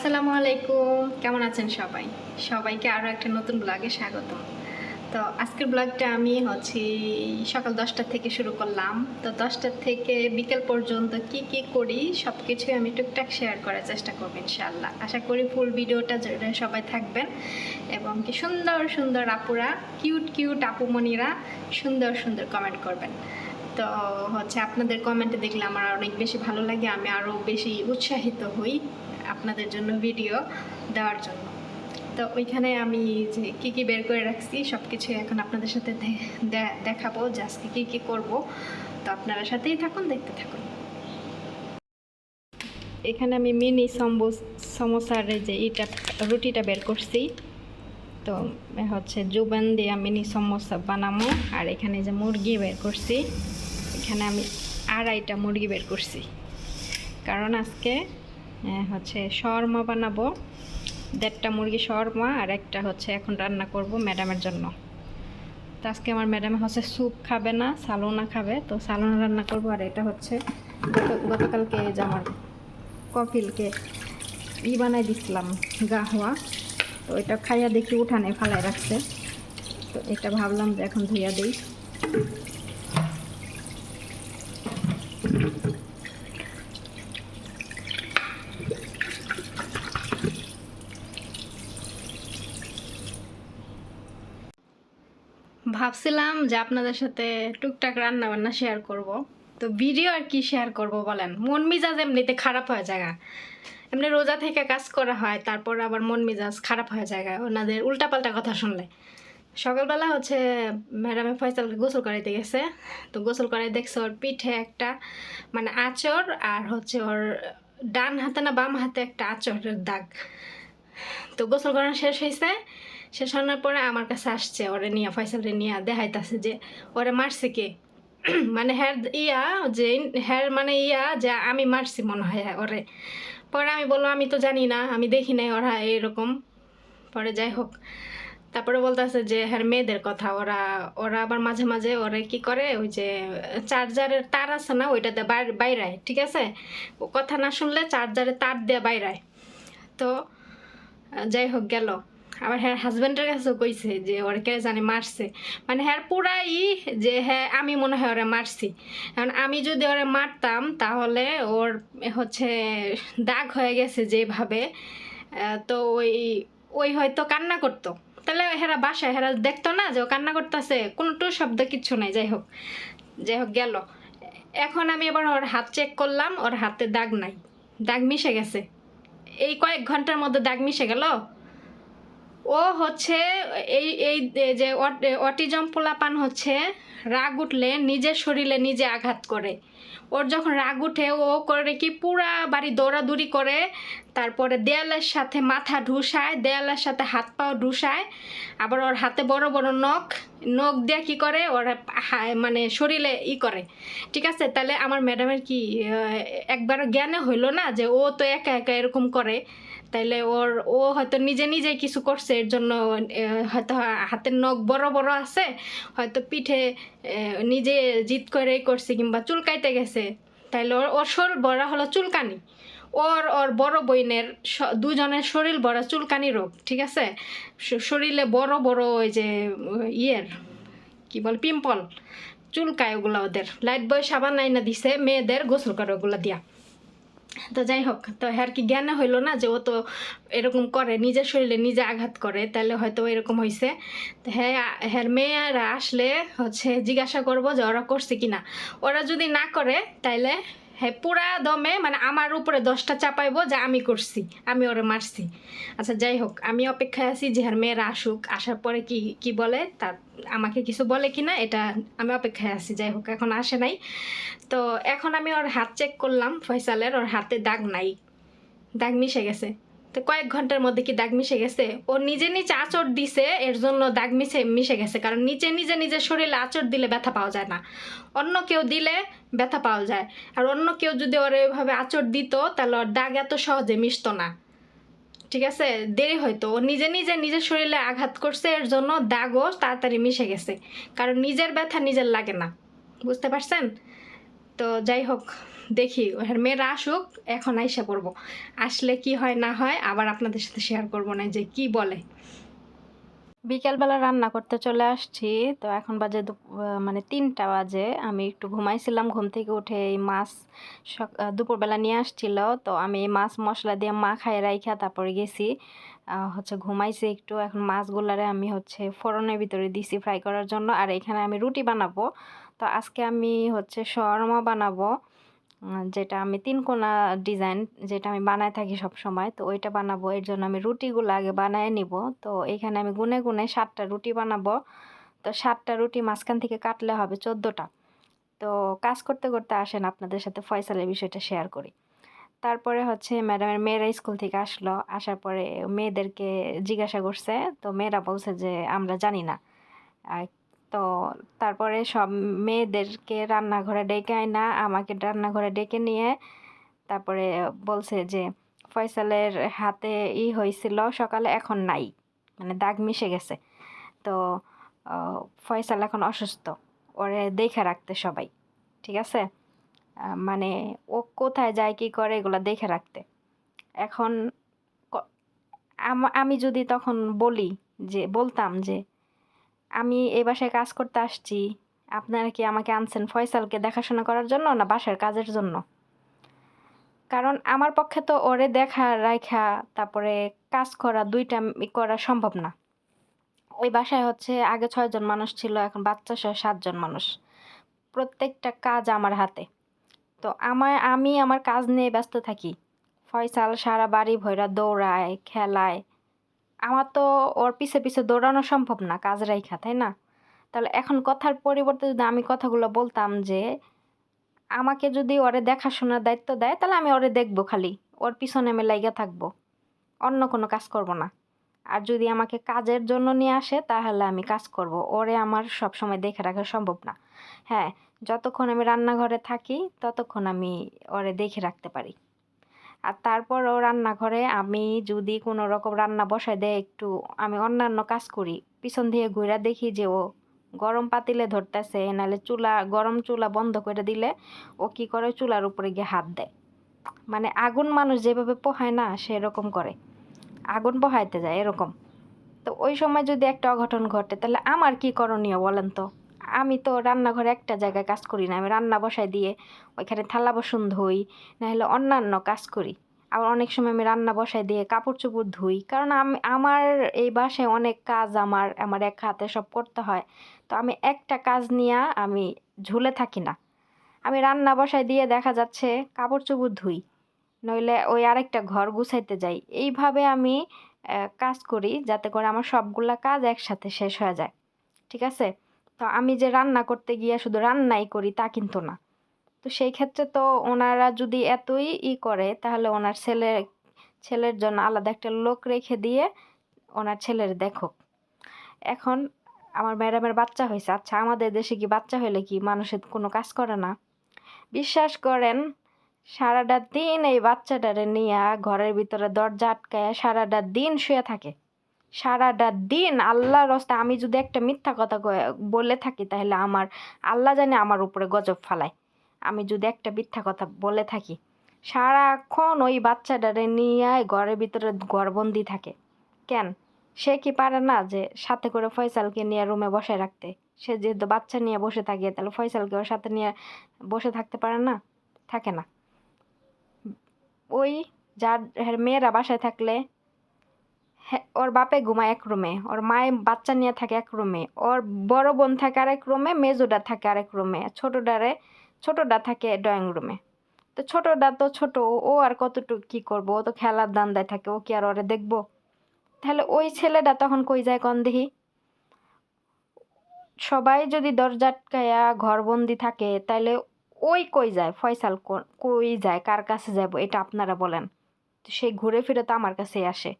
আসসালামু আলাইকুম, কেমন আছেন সবাই? সবাইকে আরও একটা নতুন ব্লগে স্বাগতম। তো আজকের ব্লগটা আমি সকাল 10টা থেকে শুরু করলাম। তো 10টা থেকে বিকেল পর্যন্ত কি কি করি সব কিছুই আমি টুকটাক শেয়ার করার চেষ্টা করব ইনশাআল্লাহ। আশা করি ফুল ভিডিওটা জুড়ে সবাই থাকবেন এবং কি সুন্দর সুন্দর আপুরা, কিউট কিউট আপুমণিরা সুন্দর সুন্দর কমেন্ট করবেন। তো আপনাদের কমেন্টে দেখলে আমার অনেক বেশি ভালো লাগে, আমি আরও বেশি উৎসাহিত হই আপনাদের জন্য ভিডিও দেওয়ার জন্য। তো ওইখানে আমি যে কী কী বের করে রাখছি সব কিছু এখন আপনাদের সাথে দেখাবো যে আজকে কী কী করবো। তো আপনারা সাথেই থাকুন, দেখতে থাকুন। এখানে আমি মিনি সমোসার যে রুটিটা বের করছি। তো জুবান দিয়ে মিনি সমোসা বানাবো। আর এখানে যে মুরগি বের করছি, এখানে আমি 2.5টা মুরগি বের করছি, কারণ আজকে শর্মা বানাবো। 1.5টা মুরগি শর্মা আর একটা এখন রান্না করব ম্যাডামের জন্য। তো আজকে আমার ম্যাডাম স্যুপ খাবে না, সালোনা খাবে, তো সালোনা রান্না করব। আর এটা গতকালকে যে আমার কপিলকে বানাই দিছিলাম গাহওয়া, তো এটা খাইয়া দেখি উঠানে ফালাই রাখছে। তো এটা ভাবলাম যে এখন ধুইয়া দিই। ভাবছিলাম যে আপনাদের সাথে টুকটাক রান্না বান্না শেয়ার করব। তো ভিডিও আর কি শেয়ার করব বলেন, মন মেজাজ এমনিতে খারাপ হয়ে যায়। এমনি রোজা থেকে কাজ করা হয়, তারপর আবার মন মেজাজ খারাপ হয়ে যায় ওনাদের উল্টাপাল্টা কথা শুনলে। সকালবেলা ম্যাডামে ফয়সালকে গোসল করাইতে গেছে। তো গোসল করাই দেখছে ওর পিঠে একটা আঁচড়, আর ওর ডান হাতে না বাম হাতে একটা আঁচড়ের দাগ। তো গোসল করানো শেষ হওয়ার পরে আমার কাছে আসছে, ওরে নিয়ে ফয়সালরে নিয়ে দেখাইতেছে যে ওরে মারছে কে। যে আমি মারছি মনে হয় ওরে। পরে আমি বললাম আমি তো জানি না, আমি দেখি নাই ওরা এরকম। পরে যাই হোক, তারপরে বলতেছে যে মেয়েদের কথা, ওরা আবার মাঝে মাঝে ওরা কি করে, ওই যে চার্জারের তার আছে না, ওইটাতে বাইরায়, ঠিক আছে, ও কথা না শুনলে চার্জারের তার দিয়ে বাইরায়। তো যাই হোক গেল, আবার হাজব্যান্ডের কাছেও কইছে যে ওরা কে জানি মারছে, পুরাই যে আমি মনে হয় ওরা মারছি। কারণ আমি যদি ওরা মারতাম তাহলে ওর দাগ হয়ে গেছে যেভাবে, তো ওই হয়তো কান্না করতো, তাহলে বাসায় দেখতো না যে ও কান্না করতেছে, কোনো শব্দ কিচ্ছু নাই। যাই হোক গেল। এখন আমি আবার ওর হাত চেক করলাম, ওর হাতে দাগ নাই, দাগ মিশে গেছে। এই কয়েক ঘন্টার মধ্যে দাগ মিশে গেল। ও এই এই যে অটিজম পোলাপান রাগ উঠলে নিজের শরীরে নিজে আঘাত করে। ওর যখন রাগ উঠে ও করে কি পুরা বাড়ি দৌড়াদৌড়ি করে, তারপরে দেয়ালের সাথে মাথা ঢুসায়, দেয়ালের সাথে হাত পাও ঢুসায়। আবার ওর হাতে বড় বড় নখ দিয়ে কি করে ওর শরীরে করে। ঠিক আছে, তাহলে আমার ম্যাডামের কি একবারও জ্ঞানে হইলো না যে ও তো একা একা এরকম করে? তাইলে ও হয়তো নিজে নিজে কিছু করছে, এর জন্য হয়তো হাতের নখ বড় বড় আছে, হয়তো পিঠে নিজে জিদ করে করছে, কিংবা চুলকাইতে গেছে। তাইলে ওর শরীর ভরা হলো চুলকানি। ওর বড় বোনের দুজনের শরীর ভরা চুলকানি রোগ। ঠিক আছে, শরীরে বড় বড় ওই যে কি বল পিম্পল চুলকায়, ওগুলো ওদের লাইট বয় সাবান আইনা দিছে মেয়েদের গোসল করে ওগুলো দিয়া। তো যাই হোক, তো কি জ্ঞানে হইলো না যে ও তো এরকম করে, নিজের শরীরে নিজে আঘাত করে, তাহলে হয়তো এরকম হয়েছে। তো মেয়েরা আসলে জিজ্ঞাসা করবো যে ওরা করছে কিনা। ওরা যদি না করে তাইলে পুরা দমে আমার উপরে 10টা চাপাইবো যে আমি করছি, আমি ওরা মারছি। আচ্ছা যাই হোক, আমি অপেক্ষায় আছি যে মেয়েরা আসুক, আসার পরে কি বলে, তার আমাকে কিছু বলে কিনা এটা আমি অপেক্ষায় আছি। যাই হোক, এখন আসে নাই। তো এখন আমি ওর হাত চেক করলাম ফয়সালের, ওর হাতে দাগ নাই, দাগ মিশে গেছে। তো কয়েক ঘন্টার মধ্যে কি দাগ মিশে গেছে? ও নিজে নিজে আঁচড় দিছে, এর জন্য দাগ মিশে গেছে। কারণ নিজের শরীরে আঁচড় দিলে ব্যথা পাওয়া যায় না, অন্য কেউ দিলে ব্যথা পাওয়া যায়। আর অন্য কেউ যদি ওর এভাবে আঁচড় দিত তাহলে ওর দাগ এত সহজে মিশতো না। ঠিক আছে, দেরি হয়তো। ও নিজে নিজের শরীরে আঘাত করছে, এর জন্য দাগও তাড়াতাড়ি মিশে গেছে। কারণ নিজের ব্যথা নিজের লাগে না, বুঝতে পারছেন? তো যাই হোক, দেখি ওর মেয়েরা আসুক, এখন আইসা পড়বো। আসলে কি হয় না হয় আবার আপনাদের সাথে শেয়ার করবো না যে কি বলে। বিকেলবেলা রান্না করতে চলে আসছি। তো এখন বাজে মানে ৩টা বাজে। আমি একটু ঘুমাইছিলাম, ঘুম থেকে উঠে এই মাছ দুপুরবেলা নিয়ে আসছিল। তো আমি এই মাছ মশলা দিয়ে মাখায় রাইখা তারপরে গেছি হচ্ছে ঘুমাইছি একটু। এখন মাছগুলারে আমি হচ্ছে ফোড়নের ভিতরে দিছি ফ্রাই করার জন্য। আর এখানে আমি রুটি বানাবো। তো আজকে আমি হচ্ছে শর্মা বানাবো, যেটা আমি ৩ কোনা ডিজাইন, যেটা আমি বানায় থাকি সব সময়। তো ওইটা বানাবো, এর জন্য আমি রুটিগুলো আগে বানায় নিব। তো এখানে আমি গুনে গুনে 7টা রুটি বানাবো। তো 7টা রুটি মাঝখান থেকে কাটলে হবে 14টা। তো কাজ করতে করতে আসেন আপনাদের সাথে ফয়সালের বিষয়টা শেয়ার করি। তারপরে হচ্ছে ম্যাডামের মেয়েরা স্কুল থেকে আসলো, আসার পরে মেয়েদেরকে জিজ্ঞাসা করছে। তো মেয়েরা বলছে যে আমরা জানি না। তো তারপরে সব মেয়েদেরকে রান্নাঘরে ডেকে আইনা আমাকে রান্নাঘরে ডেকে নিয়ে তারপরে বলছে যে ফয়সালের হাতে হয়েছিল সকালে, এখন নাই, মানে দাগ মিশে গেছে। তো ফয়সাল এখন অসুস্থ, ওরে দেখে রাখতে সবাই, ঠিক আছে? মানে ও কোথায় যায় কি করে এগুলো দেখে রাখতে। এখন আমি যদি তখন বলতাম যে আমি এই বাসায় কাজ করতে আসছি, আপনারা কি আমাকে আনছেন ফয়সালকে দেখাশোনা করার জন্য না বাসার কাজের জন্য? কারণ আমার পক্ষে তো ওরে দেখা রাখা তারপরে কাজ করা দুইটা করা সম্ভব না। ওই বাসায় হচ্ছে আগে 6 জন মানুষ ছিল, এখন বাচ্চা সহ 7 জন মানুষ। প্রত্যেকটা কাজ আমার হাতে। তো আমি আমার কাজ নিয়ে ব্যস্ত থাকি। ফয়সাল সারা বাড়ি ভইরা দৌড়ায়, খেলায়। আমার তো ওর পিছে পিছে দৌড়ানো সম্ভব না কাজ রাইখা, তাই না? তাহলে এখন কথার পরিবর্তে যদি আমি কথাগুলো বলতাম যে আমাকে যদি ওরে দেখাশোনার দায়িত্ব দেয় তাহলে আমি ওরে দেখবো, খালি ওর পিছনে আমি লাইগা থাকবো, অন্য কোনো কাজ করব না। আর যদি আমাকে কাজের জন্য নিয়ে আসে তাহলে আমি কাজ করব, ওরে আমার সব সময় দেখে রাখা সম্ভব না। হ্যাঁ, যতক্ষণ আমি রান্নাঘরে থাকি ততক্ষণ আমি ওরে দেখে রাখতে পারি। আর তারপর ও রান্নাঘরে আমি যদি কোনো রকম রান্না বসায় দেয় একটু, আমি অন্যান্য কাজ করি, পিছন দিয়ে ঘুরে দেখি যে ও গরম পাতিলে ধরতেছে, নাহলে গরম চুলা বন্ধ করে দিলে ও কি করে চুলার উপরে গিয়ে হাত দেয়। মানে আগুন মানুষ যেভাবে পোহায় না সেরকম করে, আগুন পোহাইতে যায় এরকম। তো ওই সময় যদি একটা অঘটন ঘটে তাহলে আমার কি করণীয় বলেন তো? আমি তো রান্নাঘরে একটা জায়গায় কাজ করি না, আমি রান্না বসায় দিয়ে ওইখানে থালা বাসন ধুই, নাহলে অন্যান্য কাজ করি। আবার অনেক সময় আমি রান্না বসায় দিয়ে কাপড় চোপড় ধুই, কারণ আমার এই বাসায় অনেক কাজ, আমার এক হাতে সব করতে হয়। তো আমি একটা কাজ নিয়ে আমি ঝুলে থাকি না। আমি রান্না বসায় দিয়ে দেখা যাচ্ছে কাপড় চোপড় ধুই, নইলে ওই আরেকটা ঘর গুছাইতে যাই। এইভাবে আমি কাজ করি যাতে করে আমার সবগুলা কাজ একসাথে শেষ হয়ে যায়, ঠিক আছে? তো আমি যে রান্না করতে গিয়ে শুধু রান্নাই করি তা কিন্তু না। তো সেই ক্ষেত্রে তো ওনারা যদি এতই করে তাহলে ওনার ছেলের জন্য আলাদা একটা লোক রেখে দিয়ে ওনার ছেলের দেখুক। এখন আমার ম্যাডামের বাচ্চা হয়েছে, আচ্ছা আমাদের দেশে কি বাচ্চা হইলে কি মানুষের কোনো কাজ করে না? বিশ্বাস করেন, সারাটা দিন এই বাচ্চাটারে নিয়ে ঘরের ভিতরে দরজা আটকায় সারাটা দিন শুয়ে থাকে। সারাটা দিন আল্লাহর রাস্তায় আমি যদি একটা মিথ্যা কথা বলে থাকি তাহলে আমার আল্লাহ জানে আমার উপরে গজব ফালায়। আমি যদি একটা মিথ্যা কথা বলে থাকি, সারাক্ষণ ওই বাচ্চাটারে নিয়ে ঘরের ভিতরে ঘরবন্দি থাকে। কেন? সে কি পারে না যে সাথে করে ফয়সালকে নিয়ে রুমে বসে রাখতে? সে যেহেতু বাচ্চা নিয়ে বসে থাকে তাহলে ফয়সালকে ওর সাথে নিয়ে বসে থাকতে পারে না? থাকে না। ওই মেয়েরা বাসায় থাকলে ওর বাপে ঘুমায় এক রুমে, ওর মায়ে বাচ্চা নিয়ে থাকে এক রুমে, ওর বড় বোন থাকে আরেক রুমে, মেজোটা থাকে আরেক রুমে, ছোটটা থাকে ড্রয়িং রুমে। তো ছোটটা তো ছোট, ও আর কতটুকু কি করবো, ও তো খেলার ধান্দায় থাকে, ও কি আর ওরে দেখবো? তাহলে ওই ছেলেটা তখন কই যায় কন দেখি? সবাই যদি দরজা আটকায়া ঘরবন্দি থাকে তাহলে ওই কই যায়? ফয়সাল কই যায়, কার কাছে যাবো এটা আপনারা বলেন। তো সেই ঘুরে ফিরে তো আমার কাছেই আসে।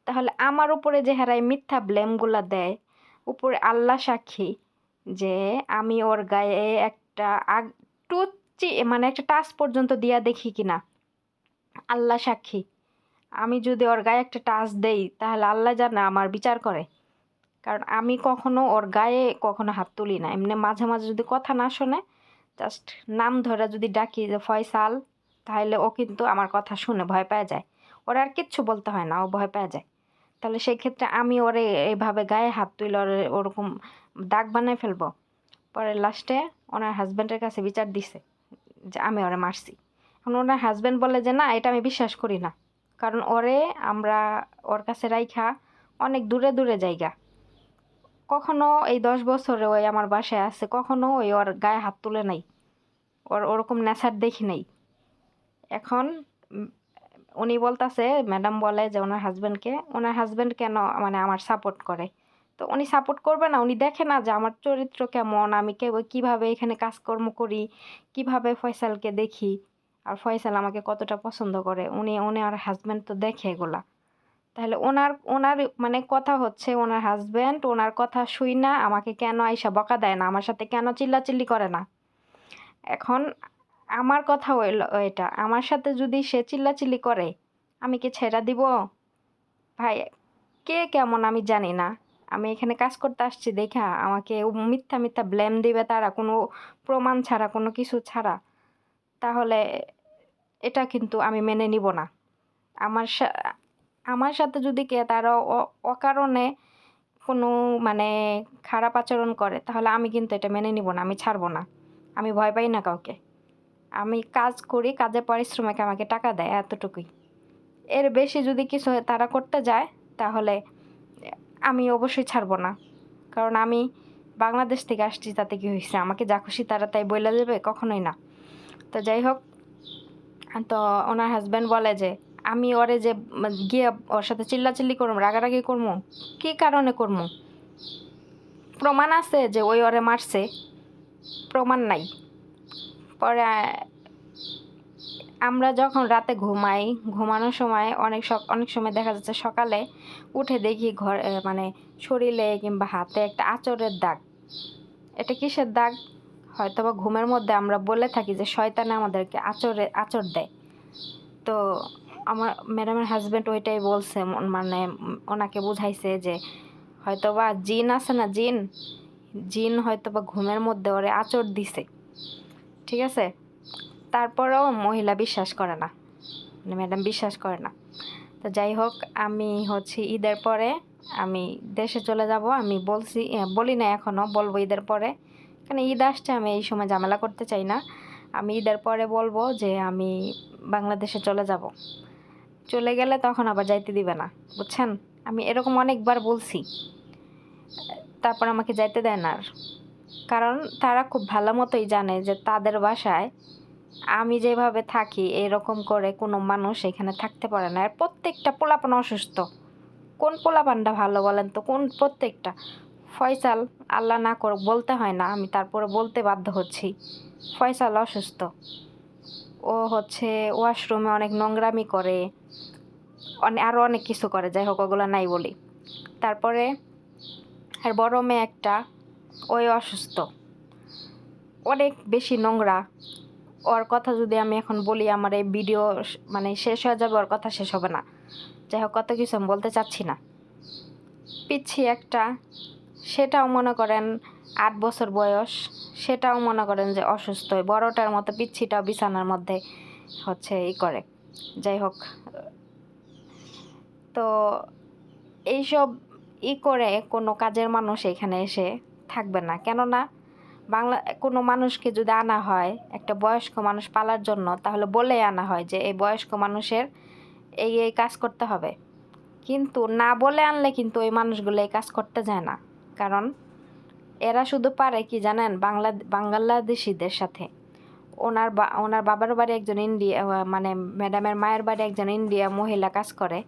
তাহলে আমার উপরে যে হারাই মিথ্যা ব্লেমগুলা দেয়, উপরে আল্লাহ সাক্ষী যে আমি ওর গায়ে একটা মানে একটা টাচ পর্যন্ত দিয়া দেখি কিনা, আল্লাহ সাক্ষী। আমি যদি ওর গায়ে একটা টাচ দেই তাহলে আল্লাহ জানে আমার বিচার করে। কারণ আমি কখনো ওর গায়ে কখনো হাত তুলি না। এমনি মাঝে মাঝে যদি কথা না শোনে জাস্ট নাম ধরে যদি ডাকি যে ফয়সাল, তাহলে ও কিন্তু আমার কথা শুনে ভয় পেয়ে যায়। ওর আর কিচ্ছু বলতে হয় না, ও ভয় পেয়ে যায়। তাহলে সেই ক্ষেত্রে আমি ওরে এইভাবে গায়ে হাত তুলে ওরে ওরকম দাগ বানায় ফেলবো। পরে লাস্টে ওনার হাজব্যান্ডের কাছে বিচার দিছে যে আমি ওরে মারছি। এখন ওনার হাজব্যান্ড বলে যে না, এটা আমি বিশ্বাস করি না, কারণ ওরে আমরা ওর কাছে রাইখা অনেক দূরে দূরে জায়গা, কখনো এই 10 বছরে ওই আমার বাসায় আছে, কখনো ওই ওর গায়ে হাত তুলে নাই, ওর ওরকম নেশার দেখি নাই। এখন উনি বলতাছে, ম্যাডাম বলে যে ওনার হাজব্যান্ড কেন মানে আমার সাপোর্ট করে। তো উনি সাপোর্ট করবে না? উনি দেখে না যে আমার চরিত্র কেমন, আমি কিভাবে এখানে কাজকর্ম করি, কিভাবে ফয়সালকে দেখি, আর ফয়সাল আমাকে কতটা পছন্দ করে। উনি উনি আর হাজব্যান্ড তো দেখে এগুলা। তাহলে ওনার ওনার মানে কথা হচ্ছে, ওনার হাজব্যান্ড ওনার কথা শুই না আমাকে কেন আইসা বকা দেয় না, আমার সাথে কেন চিল্লাচিল্লি করে না। এখন আমার কথা হইল এটা, আমার সাথে যদি সে চিল্লাচিল্লি করে আমি কি ছেড়ে দিব? ভাই, কে কেমন আমি জানি না, আমি এখানে কাজ করতে আসছি দেখা আমাকে মিথ্যা মিথ্যা ব্লেম দিবে তারা, কোনো প্রমাণ ছাড়া, কোনো কিছু ছাড়া। তাহলে এটা কিন্তু আমি মেনে নিব না। আমার আমার সাথে যদি কে তারা অকারণে কোনো মানে খারাপ আচরণ করে, তাহলে আমি কিন্তু এটা মেনে নিব না, আমি ছাড়বো না। আমি ভয় পাই না কাউকে, আমি কাজ করি, কাজের পারিশ্রমিক আমাকে টাকা দেয়, এতটুকুই। এর বেশি যদি কিছু তারা করতে যায় তাহলে আমি অবশ্যই ছাড়বো না। কারণ আমি বাংলাদেশ থেকে আসছি, তাতে কি হয়েছে? আমাকে যা খুশি তারা তাই বইলা দেবে? কখনোই না। তো যাই হোক, তো ওনার হাজব্যান্ড বলে যে আমি ওরে যে গিয়ে ওর সাথে চিল্লাচিল্লি করবো, রাগারাগি করবো, কী কারণে করবো? প্রমাণ আছে যে ওই ওরে মারছে? প্রমাণ নাই। পরে আমরা যখন রাতে ঘুমাই, ঘুমানোর সময় অনেক সময় দেখা যাচ্ছে সকালে উঠে দেখি ঘর মানে শরীরে কিংবা হাতে একটা আঁচড়ের দাগ। এটা কিসের দাগ? হয়তো বা ঘুমের মধ্যে আমরা বলে থাকি যে শয়তানে আমাদেরকে আঁচড় দেয়। তো আমার ম্যাডামের হাজব্যান্ড ওইটাই বলছে, মানে ওনাকে বুঝাইছে যে হয়তোবা জিন আছে না, জিন হয়তোবা ঘুমের মধ্যে ওরে আঁচড় দিছে। ঠিক আছে? তারপরেও মহিলা বিশ্বাস করে না, মানে ম্যাডাম বিশ্বাস করে না। তো যাই হোক, আমি হচ্ছে ঈদের পরে আমি দেশে চলে যাব। আমি বলি না এখনও, বলবো ঈদের পরে, কারণ ঈদ আসছে, আমি এই সময় ঝামেলা করতে চাই না। আমি ঈদের পরে বলবো যে আমি বাংলাদেশে চলে যাব। চলে গেলে তখন আবার যাইতে দিবে না, বুঝছেন? আমি এরকম অনেকবার বলছি, তারপর আমাকে যাইতে দেয় না আর। কারণ তারা খুব ভালো মতোই জানে যে তাদের বাসায় আমি যেভাবে থাকি এরকম করে কোনো মানুষ এখানে থাকতে পারে না। আর প্রত্যেকটা পোলাপান অসুস্থ। কোন পোলাপানটা ভালো বলেন তো? কোন প্রত্যেকটা? ফয়সাল, আল্লাহ না করুক, বলতে হয় না, আমি তারপরে বলতে বাধ্য হচ্ছি, ফয়সাল অসুস্থ। ও হচ্ছে ওয়াশরুমে অনেক নোংরামি করে, আরও অনেক কিছু করে, যাই হোক ওগুলো নাই বলি। তারপরে আর বড় মেয়ে একটা, ওই অসুস্থ, অনেক বেশি নোংরা। ওর কথা যদি আমি এখন বলি আমার এই ভিডিও মানে শেষ হয়ে যাবে, ওর কথা শেষ হবে না। যাই হোক, কত কিছু আমি বলতে চাচ্ছি না। পিচ্ছি একটা, সেটাও মনে করেন 8 বছর বয়স, সেটাও মনে করেন যে অসুস্থ। বড়টার মতো পিচ্ছিটাও বিছানার মধ্যে হচ্ছে করে। যাই হোক, তো এইসব করে কোনো কাজের মানুষ এখানে এসে থাকবে না। কেননা কোনো মানুষকে যদি আনা হয় একটা বয়স্ক মানুষ পালার জন্য, তাহলে বলে আনা হয় যে এই বয়স্ক মানুষের এই কাজ করতে হবে। কিন্তু না বলে আনলে কিন্তু ওই মানুষগুলো এই কাজ করতে যায় না। কারণ এরা শুধু পারে কি জানেন? বাংলাদেশিদের সাথে। ওনার বাবার বাড়ি একজন ইন্ডিয়া, মানে ম্যাডামের মায়ের বাড়ি একজন ইন্ডিয়া মহিলা কাজ করে।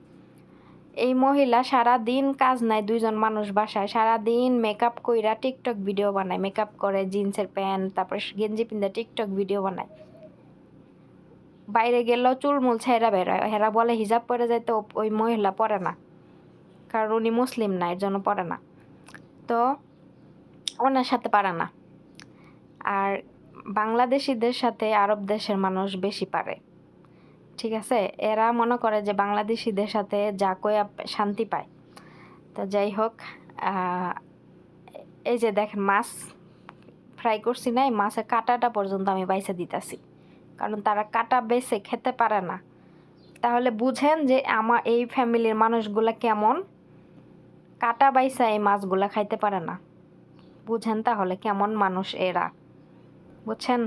এই মহিলা সারাদিন কাজ নাই, 2জন মানুষ বাসায়, সারাদিন মেকআপ কইরা টিকটক ভিডিও বানায়, মেকআপ করে, জিন্সের প্যান্ট তারপর গেঞ্জি পিন্ধে টিকটক ভিডিও বানায়। বাইরে গেলেও চুলমুল ছেঁড়া বেরোয়। হেরা বলে হিজাব পরে যাইতে, ওই মহিলা পরে না, কারণ উনি মুসলিম না, এর জন্য পরে না। তো ওনার সাথে পারে না। আর বাংলাদেশিদের সাথে আরব দেশের মানুষ বেশি পারে। ঠিক আছে? এরা মনে করে যে বাংলাদেশিদের সাথে যা কইয়া শান্তি পায়। তো যাই হোক, এই যে দেখেন মাছ ফ্রাই করছি না, এই মাছের কাঁটাটা পর্যন্ত আমি বাইছে দিতেছি, কারণ তারা কাঁটা বেছে খেতে পারে না। তাহলে বুঝেন যে আমার এই ফ্যামিলির মানুষগুলা কেমন, কাঁটা বাইসা এই মাছগুলা খাইতে পারে না। বুঝেন তাহলে কেমন মানুষ এরা, বুঝছেন?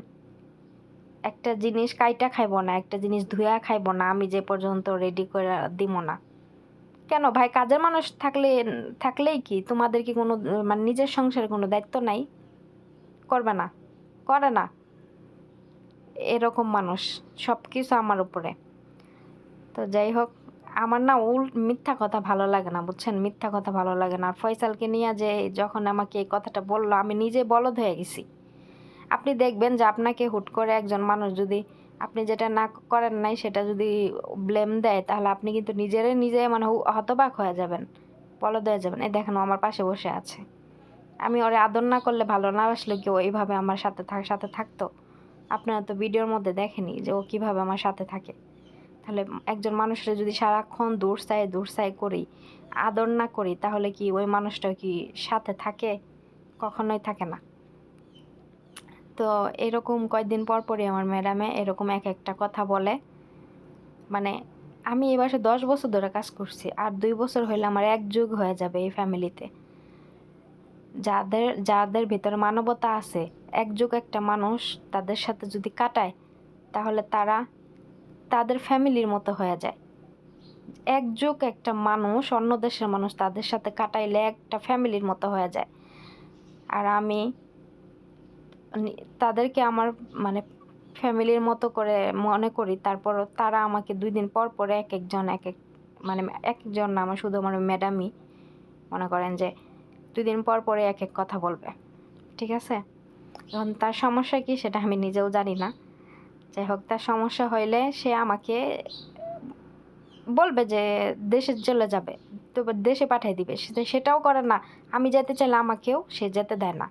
একটা জিনিস কাইটা খাইব না, একটা জিনিস ধুয়া খাইব না, আমি যে পর্যন্ত রেডি করে দিব না। কেন ভাই, কাজের মানুষ থাকলেই কি তোমাদের কি কোনো মানে নিজের সংসারে কোনো দায়িত্ব নাই? করবে না, করে না। এরকম মানুষ, সব কিছু আমার উপরে। তো যাই হোক, আমার না মিথ্যা কথা ভালো লাগে না, বুঝছেন? মিথ্যা কথা ভালো লাগে না। আর ফয়সালকে নিয়ে যে যখন আমাকে এই কথাটা বললো, আমি নিজে বলদ হয়ে গেছি। আপনি দেখবেন যে আপনাকে হুট করে একজন মানুষ যদি আপনি যেটা না করেন নাই সেটা যদি ব্লেম দেয়, তাহলে আপনি কিন্তু নিজে মানে হতবাক হয়ে যাবেন, বলদ হয়ে যাবেন। এই দেখেন ও আমার পাশে বসে আছে। আমি ওরে আদর না করলে, ভালো না বাসলে কি ও এইভাবে আমার সাথে থাকতো? আপনারা তো ভিডিওর মধ্যে দেখেনি যে ও কিভাবে আমার সাথে থাকে। তাহলে একজন মানুষের যদি সারাক্ষণ দূর করি, আদর না করি, তাহলে কি ওই মানুষটা কি সাথে থাকে? কখনোই থাকে না। তো এরকম কয়েকদিন পরই আমার ম্যাডামে এরকম একটা কথা বলে। মানে আমি এই বাসায় 10 বছর ধরে কাজ করছি, আর 2 বছর হইলে আমার এক যুগ হয়ে যাবে এই ফ্যামিলিতে। যাদের ভিতরে মানবতা আছে, এক যুগ একটা মানুষ তাদের সাথে যদি কাটায়, তাহলে তারা তাদের ফ্যামিলির মতো হয়ে যায়। এক যুগ একটা মানুষ, অন্য দেশের মানুষ, তাদের সাথে কাটাইলে একটা ফ্যামিলির মতো হয়ে যায়। আর আমি তাদেরকে আমার মানে ফ্যামিলির মতো করে মনে করি। তারপরও তারা আমাকে 2 দিন পর এক একজন মানে এক একজন না, আমার শুধু আমার ম্যাডামই মনে করেন যে 2 দিন পরে এক এক কথা বলবে, ঠিক আছে? এখন তার সমস্যা কি সেটা আমি নিজেও জানি না। যাই হোক, তার সমস্যা হইলে সে আমাকে বলবে যে দেশে চলে যাবে, তো দেশে পাঠিয়ে দিবে, সেটাও করে না। আমি যেতে চাইলে আমাকেও সে যেতে দেয় না।